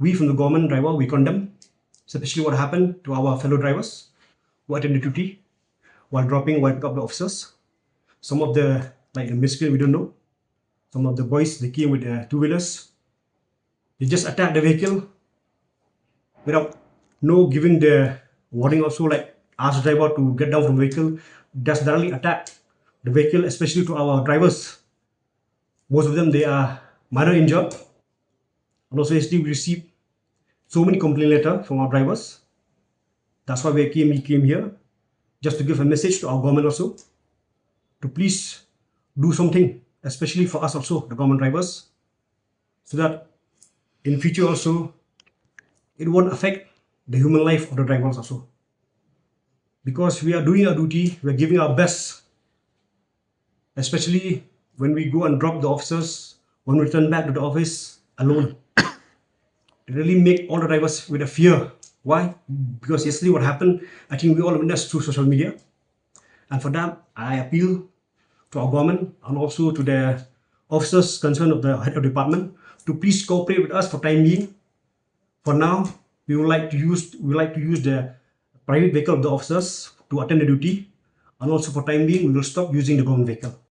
we from the government driver, we condemn, especially what happened to our fellow drivers who attended duty while dropping, while picking up the officers. Some of the, like the miscreant, we don't know. Some of the boys, they came with their two-wheelers. They just attacked the vehicle without no giving the warning also, like ask the driver to get down from the vehicle. Just directly attack the vehicle, especially to our drivers. Most of them, they are minor injured. And also yesterday we received so many complaint letters from our drivers. That's why we came here, just to give a message to our government also, to please do something, especially for us also, the government drivers, so that in future also, it won't affect the human life of the drivers also. Because we are doing our duty, we are giving our best, especially when we go and drop the officers, when we return back to the office alone. It really make all the drivers with a fear. Why? Because yesterday what happened, I think we all witnessed through social media. And for that, I appeal to our government and also to the officers concerned of the head of department to please cooperate with us for time being. For now, we would like to use the private vehicle of the officers to attend the duty, and also for time being, we will stop using the government vehicle.